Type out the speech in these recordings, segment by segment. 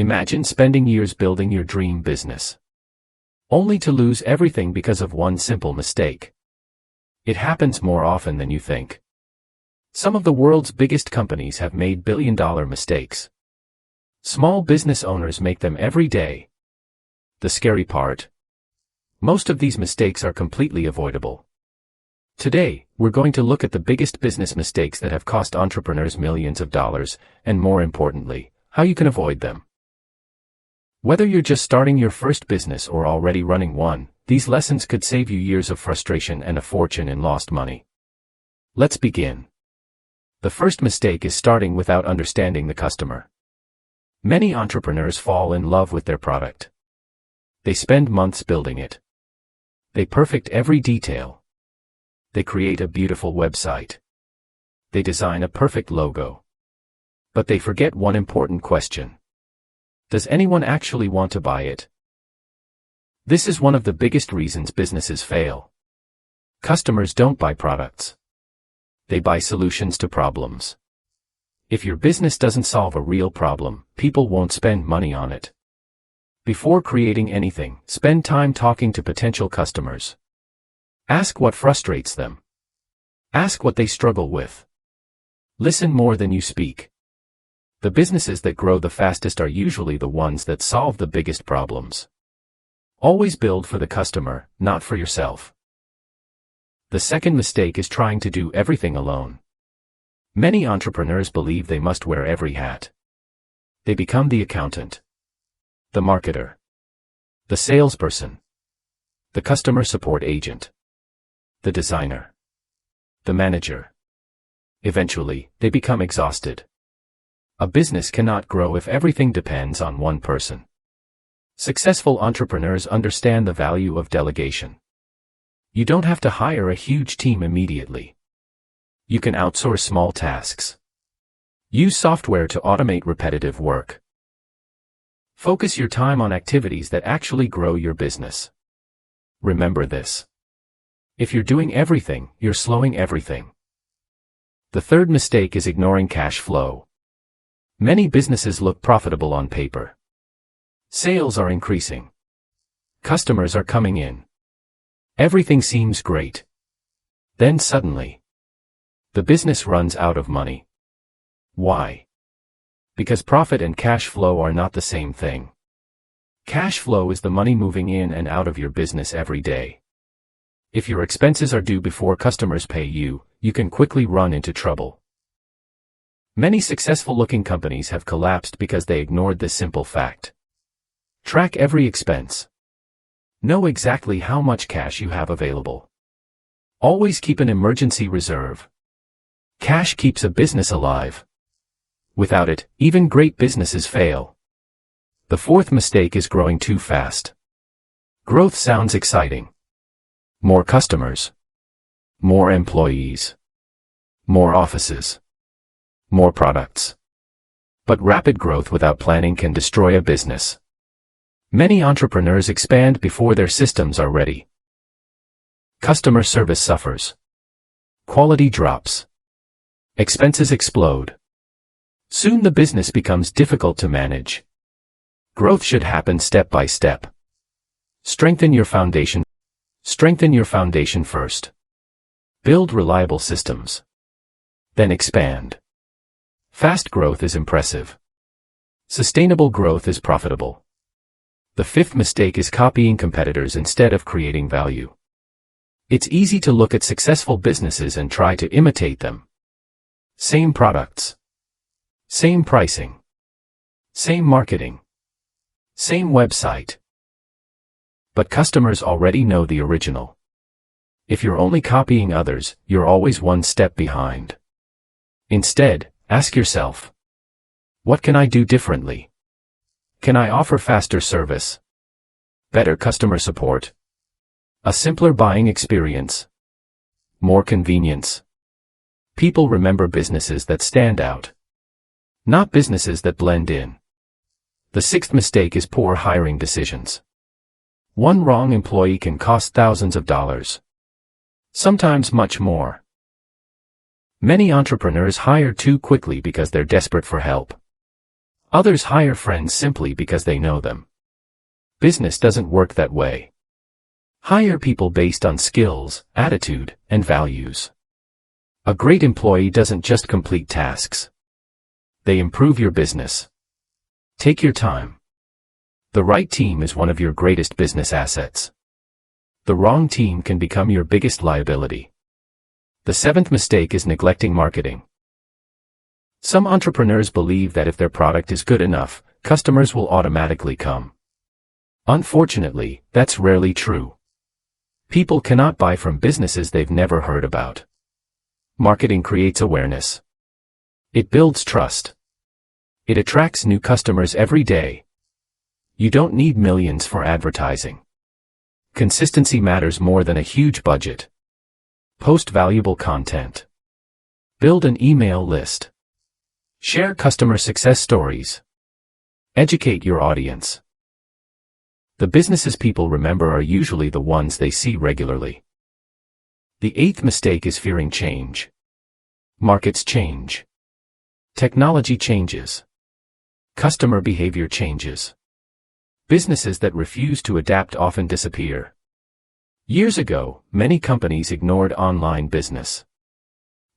Imagine spending years building your dream business, only to lose everything because of one simple mistake. It happens more often than you think. Some of the world's biggest companies have made billion-dollar mistakes. Small business owners make them every day. The scary part: most of these mistakes are completely avoidable. Today, we're going to look at the biggest business mistakes that have cost entrepreneurs millions of dollars, and more importantly, how you can avoid them. Whether you're just starting your first business or already running one, these lessons could save you years of frustration and a fortune in lost money. Let's begin. The first mistake is starting without understanding the customer. Many entrepreneurs fall in love with their product. They spend months building it. They perfect every detail. They create a beautiful website. They design a perfect logo. But they forget one important question. Does anyone actually want to buy it? This is one of the biggest reasons businesses fail. Customers don't buy products. They buy solutions to problems. If your business doesn't solve a real problem, people won't spend money on it. Before creating anything, spend time talking to potential customers. Ask what frustrates them. Ask what they struggle with. Listen more than you speak. The businesses that grow the fastest are usually the ones that solve the biggest problems. Always build for the customer, not for yourself. The second mistake is trying to do everything alone. Many entrepreneurs believe they must wear every hat. They become the accountant, the marketer, the salesperson, the customer support agent, the designer, the manager. Eventually, they become exhausted. A business cannot grow if everything depends on one person. Successful entrepreneurs understand the value of delegation. You don't have to hire a huge team immediately. You can outsource small tasks. Use software to automate repetitive work. Focus your time on activities that actually grow your business. Remember this. If you're doing everything, you're slowing everything. The third mistake is ignoring cash flow. Many businesses look profitable on paper. Sales are increasing. Customers are coming in. Everything seems great. Then suddenly, the business runs out of money. Why? Because profit and cash flow are not the same thing. Cash flow is the money moving in and out of your business every day. If your expenses are due before customers pay you, you can quickly run into trouble. Many successful-looking companies have collapsed because they ignored this simple fact. Track every expense. Know exactly how much cash you have available. Always keep an emergency reserve. Cash keeps a business alive. Without it, even great businesses fail. The fourth mistake is growing too fast. Growth sounds exciting. More customers. More employees. More offices. More products. But rapid growth without planning can destroy a business. Many entrepreneurs expand before their systems are ready. Customer service suffers. Quality drops. Expenses explode. Soon the business becomes difficult to manage. Growth should happen step by step. Strengthen your foundation. Strengthen your foundation first. Build reliable systems. Then expand. Fast growth is impressive. Sustainable growth is profitable. The fifth mistake is copying competitors instead of creating value. It's easy to look at successful businesses and try to imitate them. Same products. Same pricing. Same marketing. Same website. But customers already know the original. If you're only copying others, you're always one step behind. Instead, ask yourself, what can I do differently? Can I offer faster service? Better customer support? A simpler buying experience? More convenience? People remember businesses that stand out, not businesses that blend in. The sixth mistake is poor hiring decisions. One wrong employee can cost thousands of dollars. Sometimes much more. Many entrepreneurs hire too quickly because they're desperate for help. Others hire friends simply because they know them. Business doesn't work that way. Hire people based on skills, attitude, and values. A great employee doesn't just complete tasks. They improve your business. Take your time. The right team is one of your greatest business assets. The wrong team can become your biggest liability. The seventh mistake is neglecting marketing. Some entrepreneurs believe that if their product is good enough, customers will automatically come. Unfortunately, that's rarely true. People cannot buy from businesses they've never heard about. Marketing creates awareness. It builds trust. It attracts new customers every day. You don't need millions for advertising. Consistency matters more than a huge budget. Post valuable content. Build an email list. Share customer success stories. Educate your audience. The businesses people remember are usually the ones they see regularly. The eighth mistake is fearing change. Markets change. Technology changes. Customer behavior changes. Businesses that refuse to adapt often disappear. Years ago, many companies ignored online business.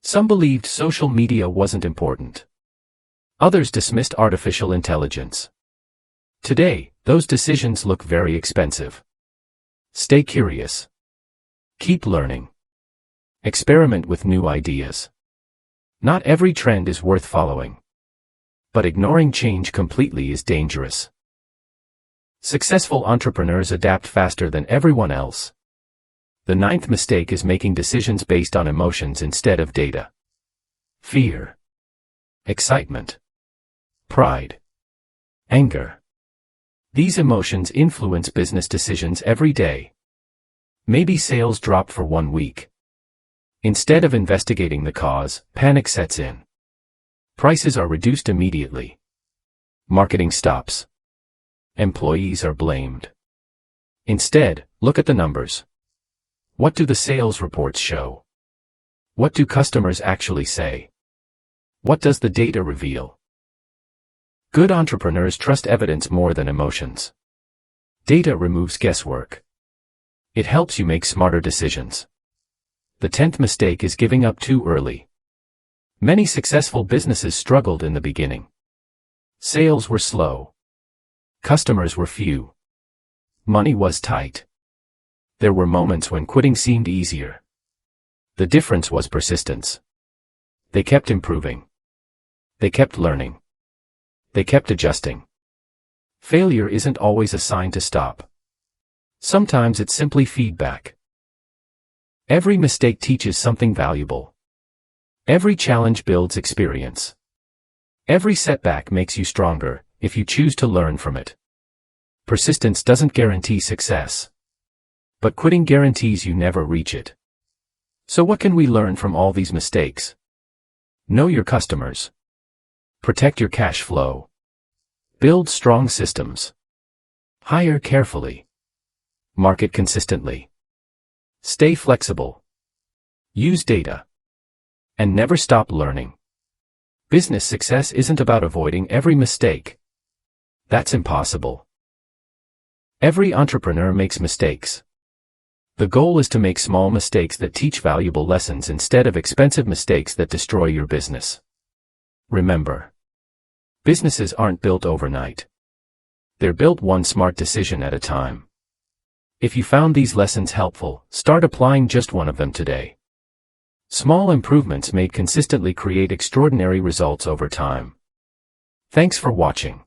Some believed social media wasn't important. Others dismissed artificial intelligence. Today, those decisions look very expensive. Stay curious. Keep learning. Experiment with new ideas. Not every trend is worth following. But ignoring change completely is dangerous. Successful entrepreneurs adapt faster than everyone else. The ninth mistake is making decisions based on emotions instead of data. Fear. Excitement. Pride. Anger. These emotions influence business decisions every day. Maybe sales drop for 1 week. Instead of investigating the cause, panic sets in. Prices are reduced immediately. Marketing stops. Employees are blamed. Instead, look at the numbers. What do the sales reports show? What do customers actually say? What does the data reveal? Good entrepreneurs trust evidence more than emotions. Data removes guesswork. It helps you make smarter decisions. The 10th mistake is giving up too early. Many successful businesses struggled in the beginning. Sales were slow. Customers were few. Money was tight. There were moments when quitting seemed easier. The difference was persistence. They kept improving. They kept learning. They kept adjusting. Failure isn't always a sign to stop. Sometimes it's simply feedback. Every mistake teaches something valuable. Every challenge builds experience. Every setback makes you stronger, if you choose to learn from it. Persistence doesn't guarantee success. But quitting guarantees you never reach it. So what can we learn from all these mistakes? Know your customers. Protect your cash flow. Build strong systems. Hire carefully. Market consistently. Stay flexible. Use data. And never stop learning. Business success isn't about avoiding every mistake. That's impossible. Every entrepreneur makes mistakes. The goal is to make small mistakes that teach valuable lessons instead of expensive mistakes that destroy your business. Remember, businesses aren't built overnight. They're built one smart decision at a time. If you found these lessons helpful, start applying just one of them today. Small improvements made consistently create extraordinary results over time. Thanks for watching.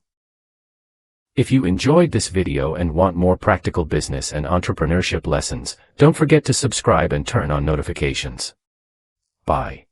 If you enjoyed this video and want more practical business and entrepreneurship lessons, don't forget to subscribe and turn on notifications. Bye.